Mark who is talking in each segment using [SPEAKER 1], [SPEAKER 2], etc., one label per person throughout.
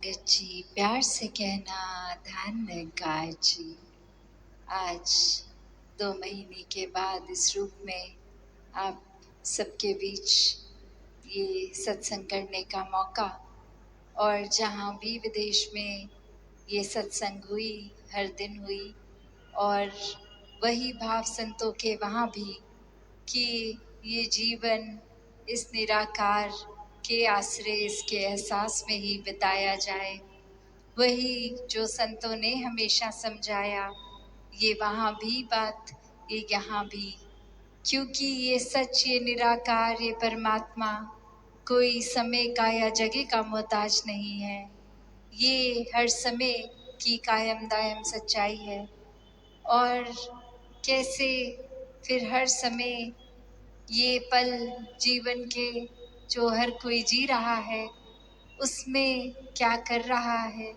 [SPEAKER 1] जी प्यार से कहना ध्यान निरंकार जी। आज 2 महीने के बाद इस रूप में आप सबके बीच ये सत्संग करने का मौका, और जहाँ भी विदेश में ये सत्संग हुई, हर दिन हुई, और वही भाव संतों के वहाँ भी कि ये जीवन इस निराकार के आश्रय, इसके एहसास में ही बिताया जाए। वही जो संतों ने हमेशा समझाया, ये वहाँ भी बात, ये यहाँ भी, क्योंकि ये सच, ये निराकार, ये परमात्मा कोई समय का या जगह का मोहताज नहीं है। ये हर समय की कायम दायम सच्चाई है। और कैसे फिर हर समय ये पल जीवन के जो हर कोई जी रहा है, उसमें क्या कर रहा है,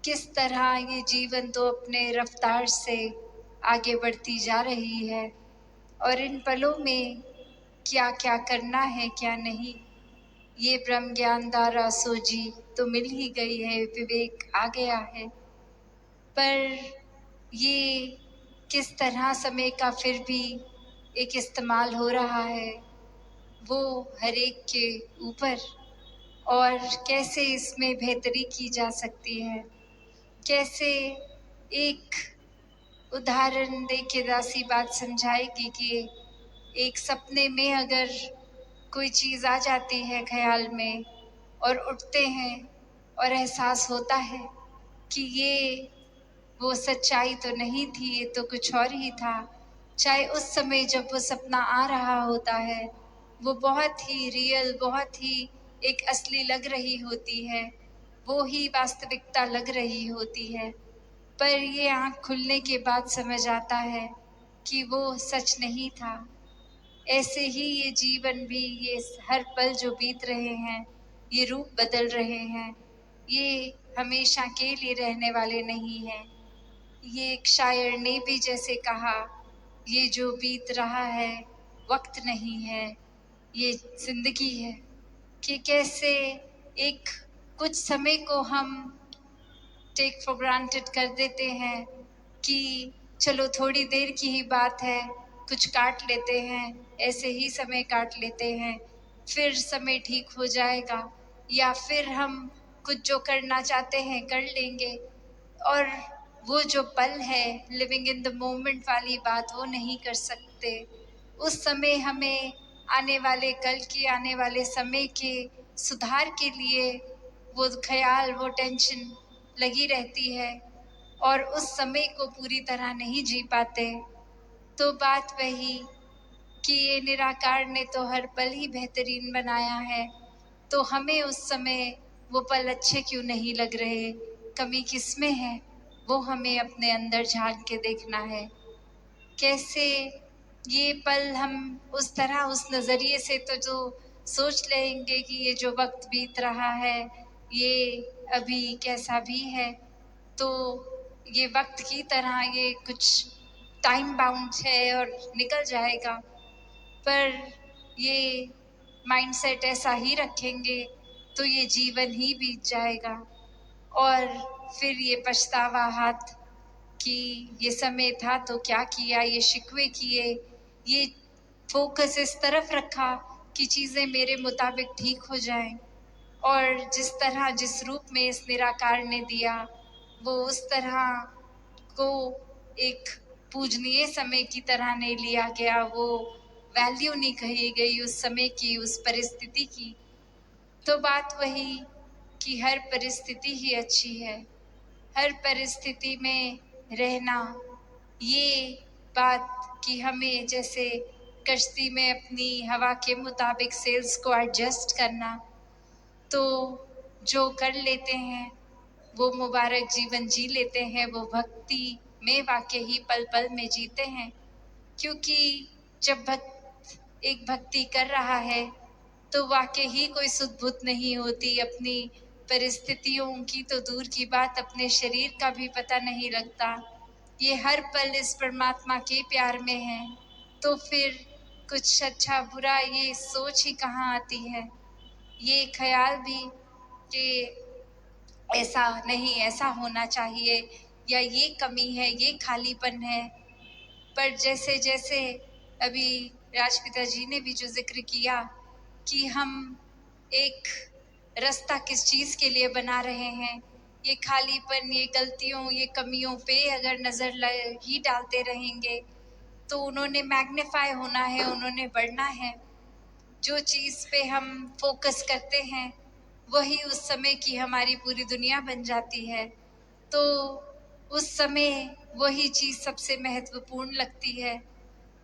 [SPEAKER 1] किस तरह ये जीवन तो अपने रफ्तार से आगे बढ़ती जा रही है, और इन पलों में क्या क्या करना है क्या नहीं, ये ब्रह्म ज्ञान द्वारा सोझी तो मिल ही गई है, विवेक आ गया है। पर ये किस तरह समय का फिर भी एक इस्तेमाल हो रहा है, वो हर एक के ऊपर, और कैसे इसमें बेहतरी की जा सकती है। कैसे एक उदाहरण दे के दासी बात समझाएगी कि एक सपने में अगर कोई चीज़ आ जाती है ख्याल में, और उठते हैं और एहसास होता है कि ये वो सच्चाई तो नहीं थी, ये तो कुछ और ही था। चाहे उस समय जब वो सपना आ रहा होता है, वो बहुत ही रियल, बहुत ही एक असली लग रही होती है, वो ही वास्तविकता लग रही होती है। पर ये आँख खुलने के बाद समझ आता है कि वो सच नहीं था। ऐसे ही ये जीवन भी, ये हर पल जो बीत रहे हैं, ये रूप बदल रहे हैं, ये हमेशा के लिए रहने वाले नहीं हैं। ये एक शायर ने भी जैसे कहा, ये जो बीत रहा है वक्त नहीं है, ये जिंदगी है। कि कैसे एक कुछ समय को हम टेक फॉर ग्रांटेड कर देते हैं कि चलो थोड़ी देर की ही बात है, कुछ काट लेते हैं, ऐसे ही समय काट लेते हैं, फिर समय ठीक हो जाएगा, या फिर हम कुछ जो करना चाहते हैं कर लेंगे। और वो जो पल है, लिविंग इन द मोमेंट वाली बात, वो नहीं कर सकते। उस समय हमें आने वाले कल की, आने वाले समय के सुधार के लिए वो ख्याल, वो टेंशन लगी रहती है, और उस समय को पूरी तरह नहीं जी पाते। तो बात वही कि ये निराकार ने तो हर पल ही बेहतरीन बनाया है, तो हमें उस समय वो पल अच्छे क्यों नहीं लग रहे, कमी किस में है, वो हमें अपने अंदर झांक के देखना है। कैसे ये पल हम उस तरह, उस नज़रिए से तो जो सोच लेंगे कि ये जो वक्त बीत रहा है, ये अभी कैसा भी है, तो ये वक्त की तरह ये कुछ टाइम बाउंड है और निकल जाएगा। पर ये माइंडसेट ऐसा ही रखेंगे तो ये जीवन ही बीत जाएगा, और फिर ये पछतावा हाथ कि ये समय था तो क्या किया, ये शिकवे किए, ये फोकस इस तरफ रखा कि चीज़ें मेरे मुताबिक ठीक हो जाएं, और जिस तरह, जिस रूप में इस निराकार ने दिया, वो उस तरह को एक पूजनीय समय की तरह नहीं लिया गया, वो वैल्यू नहीं कही गई उस समय की, उस परिस्थिति की। तो बात वही कि हर परिस्थिति ही अच्छी है, हर परिस्थिति में रहना, ये बात कि हमें जैसे कश्ती में अपनी हवा के मुताबिक सेल्स को एडजस्ट करना, तो जो कर लेते हैं वो मुबारक जीवन जी लेते हैं, वो भक्ति में वाकई ही पल पल में जीते हैं। क्योंकि जब भक्त एक भक्ति कर रहा है तो वाकई ही कोई सुध-बुध नहीं होती, अपनी परिस्थितियों की तो दूर की बात, अपने शरीर का भी पता नहीं लगता। ये हर पल इस परमात्मा के प्यार में है, तो फिर कुछ अच्छा बुरा ये सोच ही कहाँ आती है। ये ख्याल भी कि ऐसा नहीं, ऐसा होना चाहिए, या ये कमी है, ये खालीपन है। पर जैसे जैसे अभी राजपिता जी ने भी जो जिक्र किया कि हम एक रास्ता किस चीज़ के लिए बना रहे हैं, ये खालीपन, ये गलतियों, ये कमियों पे अगर नज़र ही डालते रहेंगे तो उन्होंने मैग्नीफाई होना है, उन्होंने बढ़ना है। जो चीज़ पे हम फोकस करते हैं वही उस समय की हमारी पूरी दुनिया बन जाती है। तो उस समय वही चीज़ सबसे महत्वपूर्ण लगती है।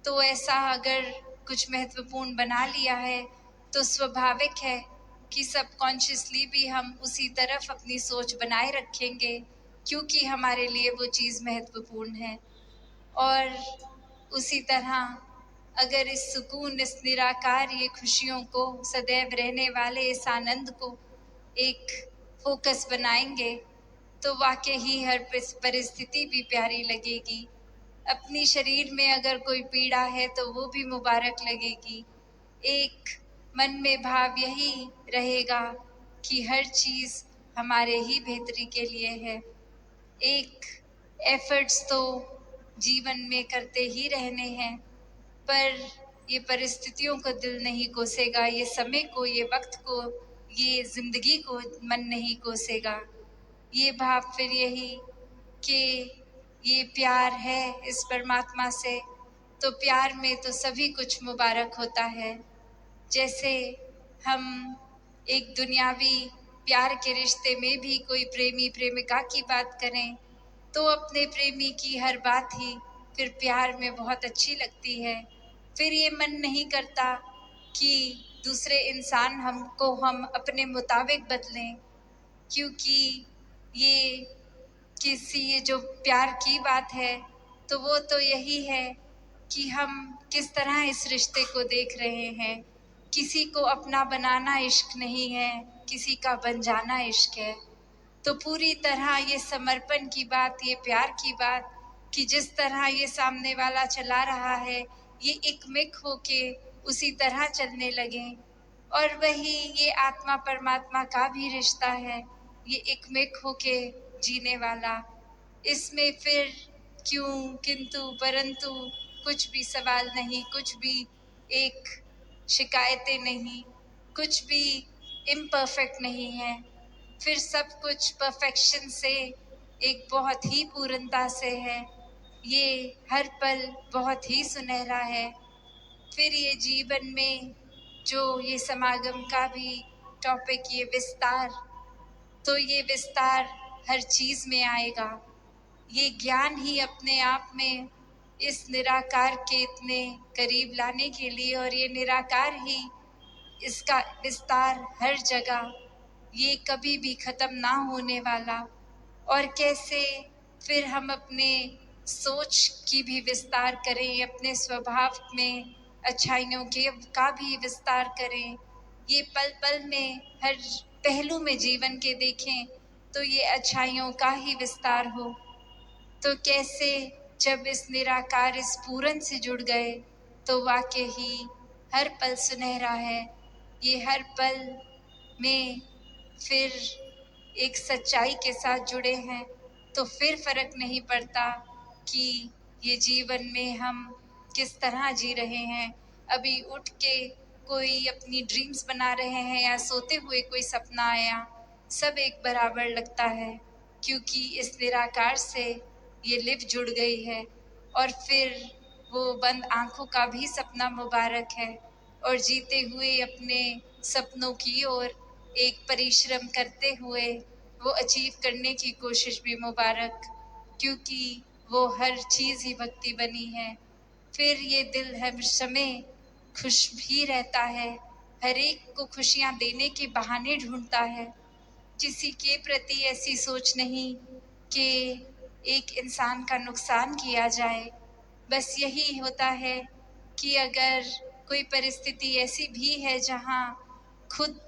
[SPEAKER 1] तो ऐसा अगर कुछ महत्वपूर्ण बना लिया है तो स्वाभाविक है कि सबकॉन्शियसली भी हम उसी तरफ अपनी सोच बनाए रखेंगे, क्योंकि हमारे लिए वो चीज़ महत्वपूर्ण है। और उसी तरह अगर इस सुकून, इस निराकार, ये खुशियों को, सदैव रहने वाले इस आनंद को एक फोकस बनाएंगे तो वाकई ही हर परिस्थिति भी प्यारी लगेगी। अपनी शरीर में अगर कोई पीड़ा है तो वो भी मुबारक लगेगी। एक मन में भाव यही रहेगा कि हर चीज़ हमारे ही बेहतरी के लिए है। एक एफर्ट्स तो जीवन में करते ही रहने हैं, पर ये परिस्थितियों को दिल नहीं कोसेगा, ये समय को, ये वक्त को, ये जिंदगी को मन नहीं कोसेगा। ये भाव फिर यही कि ये प्यार है इस परमात्मा से, तो प्यार में तो सभी कुछ मुबारक होता है। जैसे हम एक दुनियावी प्यार के रिश्ते में भी कोई प्रेमी प्रेमिका की बात करें तो अपने प्रेमी की हर बात ही फिर प्यार में बहुत अच्छी लगती है। फिर ये मन नहीं करता कि दूसरे इंसान हमको हम अपने मुताबिक बदलें, क्योंकि ये ये जो प्यार की बात है तो वो तो यही है कि हम किस तरह इस रिश्ते को देख रहे हैं। किसी को अपना बनाना इश्क नहीं है, किसी का बन जाना इश्क है। तो पूरी तरह ये समर्पण की बात, ये प्यार की बात, कि जिस तरह ये सामने वाला चला रहा है ये एकमिक होके उसी तरह चलने लगें। और वही ये आत्मा परमात्मा का भी रिश्ता है, ये एकमिक होके जीने वाला। इसमें फिर क्यों, किंतु, परंतु कुछ भी सवाल नहीं, कुछ भी एक शिकायतें नहीं, कुछ भी इम्परफेक्ट नहीं है। फिर सब कुछ परफेक्शन से, एक बहुत ही पूर्णता से है। ये हर पल बहुत ही सुनहरा है। फिर ये जीवन में जो ये समागम का भी टॉपिक, ये विस्तार, तो ये विस्तार हर चीज़ में आएगा। ये ज्ञान ही अपने आप में इस निराकार के इतने करीब लाने के लिए, और ये निराकार ही इसका विस्तार हर जगह, ये कभी भी ख़त्म ना होने वाला। और कैसे फिर हम अपने सोच की भी विस्तार करें, अपने स्वभाव में अच्छाइयों के का भी विस्तार करें। ये पल पल में हर पहलू में जीवन के देखें तो ये अच्छाइयों का ही विस्तार हो। तो कैसे जब इस निराकार, इस पूरन से जुड़ गए तो वाकई ही हर पल सुनहरा है। ये हर पल में फिर एक सच्चाई के साथ जुड़े हैं तो फिर फर्क नहीं पड़ता कि ये जीवन में हम किस तरह जी रहे हैं। अभी उठ के कोई अपनी ड्रीम्स बना रहे हैं या सोते हुए कोई सपना आया, सब एक बराबर लगता है, क्योंकि इस निराकार से ये लिव जुड़ गई है। और फिर वो बंद आंखों का भी सपना मुबारक है, और जीते हुए अपने सपनों की ओर एक परिश्रम करते हुए वो अचीव करने की कोशिश भी मुबारक, क्योंकि वो हर चीज़ ही भक्ति बनी है। फिर ये दिल हर समय खुश भी रहता है, हर एक को खुशियाँ देने के बहाने ढूंढता है। किसी के प्रति ऐसी सोच नहीं कि एक इंसान का नुकसान किया जाए। बस यही होता है कि अगर कोई परिस्थिति ऐसी भी है जहाँ खुद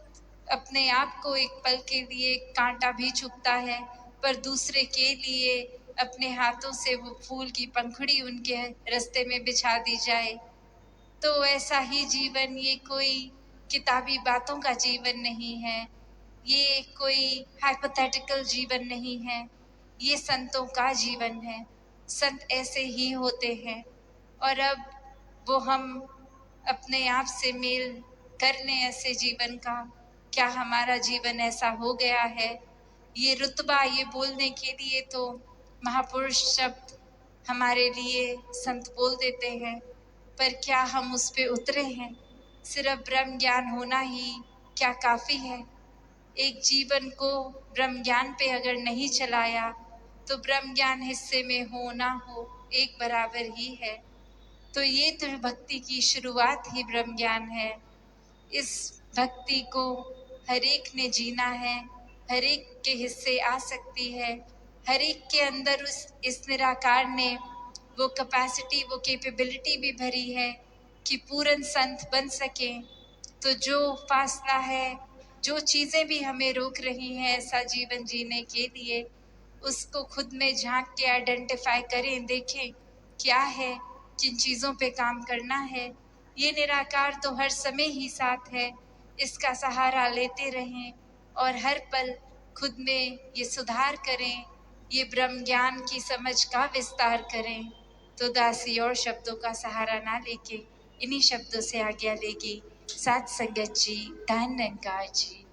[SPEAKER 1] अपने आप को एक पल के लिए कांटा भी चुभता है, पर दूसरे के लिए अपने हाथों से वो फूल की पंखुड़ी उनके रास्ते में बिछा दी जाए, तो ऐसा ही जीवन, ये कोई किताबी बातों का जीवन नहीं है। ये कोई हाइपोथेटिकल जीवन नहीं है, ये संतों का जीवन है। संत ऐसे ही होते हैं। और अब वो हम अपने आप से मेल कर लें ऐसे जीवन का। क्या हमारा जीवन ऐसा हो गया है? ये रुतबा, ये बोलने के लिए तो महापुरुष शब्द हमारे लिए संत बोल देते हैं, पर क्या हम उस पे उतरे हैं? सिर्फ ब्रह्म ज्ञान होना ही क्या काफ़ी है? एक जीवन को ब्रह्म ज्ञान पे अगर नहीं चलाया तो ब्रह्म ज्ञान हिस्से में हो ना हो एक बराबर ही है। तो ये तो भक्ति की शुरुआत ही ब्रह्म ज्ञान है। इस भक्ति को हर एक ने जीना है, हर एक के हिस्से आ सकती है। हर एक के अंदर इस निराकार ने वो कैपेसिटी, वो कैपेबिलिटी भी भरी है कि पूर्ण संत बन सके। तो जो फासला है, जो चीज़ें भी हमें रोक रही हैं ऐसा जीवन जीने के लिए, उसको खुद में झांक के आइडेंटिफाई करें, देखें क्या है, किन चीज़ों पे काम करना है। ये निराकार तो हर समय ही साथ है, इसका सहारा लेते रहें और हर पल खुद में ये सुधार करें, ये ब्रह्म ज्ञान की समझ का विस्तार करें। तो दासी और शब्दों का सहारा ना लेके इन्हीं शब्दों से आज्ञा लेगी। साथ संगत जी, धन निरंकार जी।